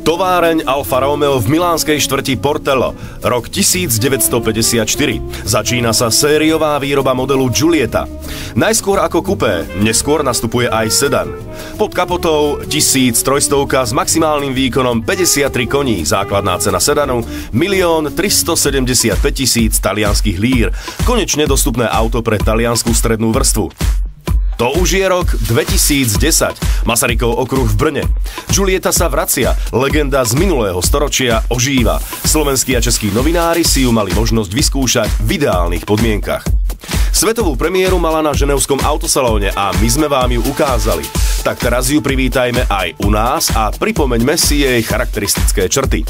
Továreň Alfa Romeo v milánskej štvrti Portello, rok 1954. Začína sa sériová výroba modelu Giulietta. Najskôr ako kupé, neskôr nastupuje aj sedan. Pod kapotou 1300 s maximálnym výkonom 53 koní, základná cena sedanu 1 375 000 talianskych lír. Konečne dostupné auto pre taliansku strednú vrstvu. To už je rok 2010, Masarykov okruh v Brne. Giulietta sa vracia, legenda z minulého storočia ožíva. Slovenskí a českí novinári si ju mali možnosť vyskúšať v ideálnych podmienkach. Svetovú premiéru mala na ženevskom autosalóne a my sme vám ju ukázali. Tak teraz ju privítajme aj u nás a pripomeňme si jej charakteristické črty.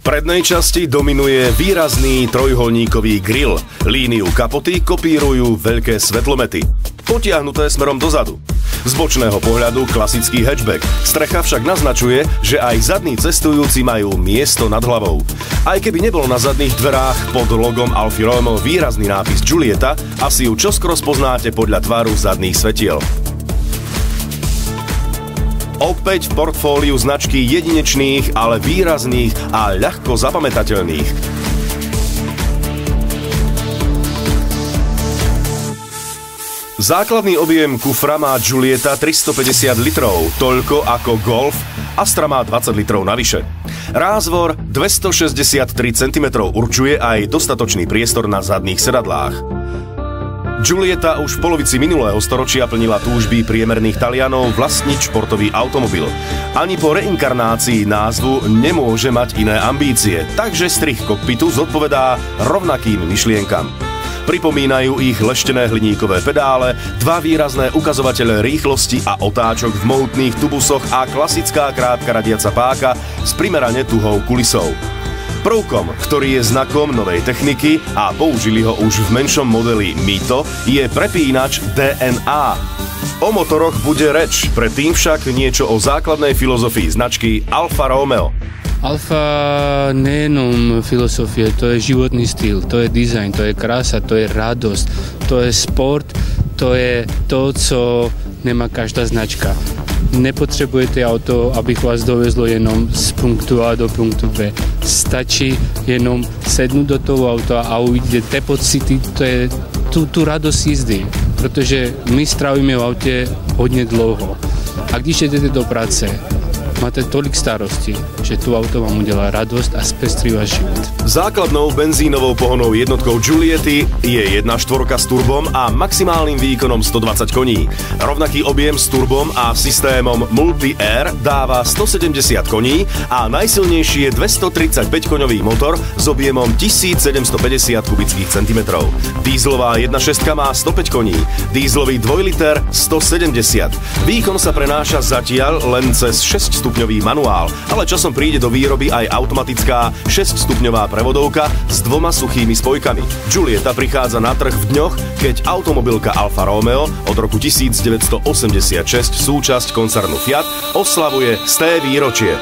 V prednej časti dominuje výrazný trojuholníkový grill. Líniu kapoty kopírujú veľké svetlomety, potiahnuté smerom dozadu. Z bočného pohľadu klasický hatchback. Strecha však naznačuje, že aj zadní cestujúci majú miesto nad hlavou. Aj keby nebol na zadných dverách pod logom Alfa Romeo výrazný nápis Giulietta, asi ju čoskoro spoznáte podľa tvaru zadných svetiel. Opäť v portfóliu značky jedinečných, ale výrazných a ľahko zapamätateľných. Základný objem kufra má Giulietta 350 litrov, toľko ako Golf, Astra má 20 litrov navyše. Rázvor 263 cm určuje aj dostatočný priestor na zadných sedadlách. Giulietta už v polovici minulého storočia plnila túžby priemerných Talianov vlastniť športový automobil. Ani po reinkarnácii názvu nemôže mať iné ambície, takže strih kokpitu zodpovedá rovnakým myšlienkam. Pripomínajú ich leštené hliníkové pedále, dva výrazné ukazovatele rýchlosti a otáčok v mohutných tubusoch a klasická krátka radiaca páka s primerane tuhou kulisou. Prvkom, ktorý je znakom novej techniky a použili ho už v menšom modeli Mito, je prepínač DNA. O motoroch bude reč, predtým však niečo o základnej filozofii značky Alfa Romeo. Alfa nejenom filozofie, to je životný styl, to je dizajn, to je krása, to je radosť, to je sport, to je to, co nemá každá značka. Nepotrebujete auto, aby vás dovezlo jenom z punktu A do punktu B. Stačí jenom sednúť do toho auta a uvidíte pocity, to je tú radosť jízdy, protože my strávime v aute hodne dlouho. A když idete do práce, máte tolik starostí, že tu auto vám udelá radosť a spestrí váš život. Základnou benzínovou pohonou jednotkou Giulietty je 1.4 s turbom a maximálnym výkonom 120 koní. Rovnaký objem s turbom a systémom Multi-Air dáva 170 koní a najsilnejší je 235-koňový motor s objemom 1750 kubických centimetrov. Dízlová 1.6 má 105 koní, dízlový 2 liter 170. Výkon sa prenáša zatiaľ len cez 6-stupňový manuál, ale časom príde do výroby aj automatická 6-stupňová prevodovka s 2 suchými spojkami. Giulietta prichádza na trh v dňoch, keď automobilka Alfa Romeo od roku 1986, súčasť koncernu Fiat, oslavuje 100. výročie.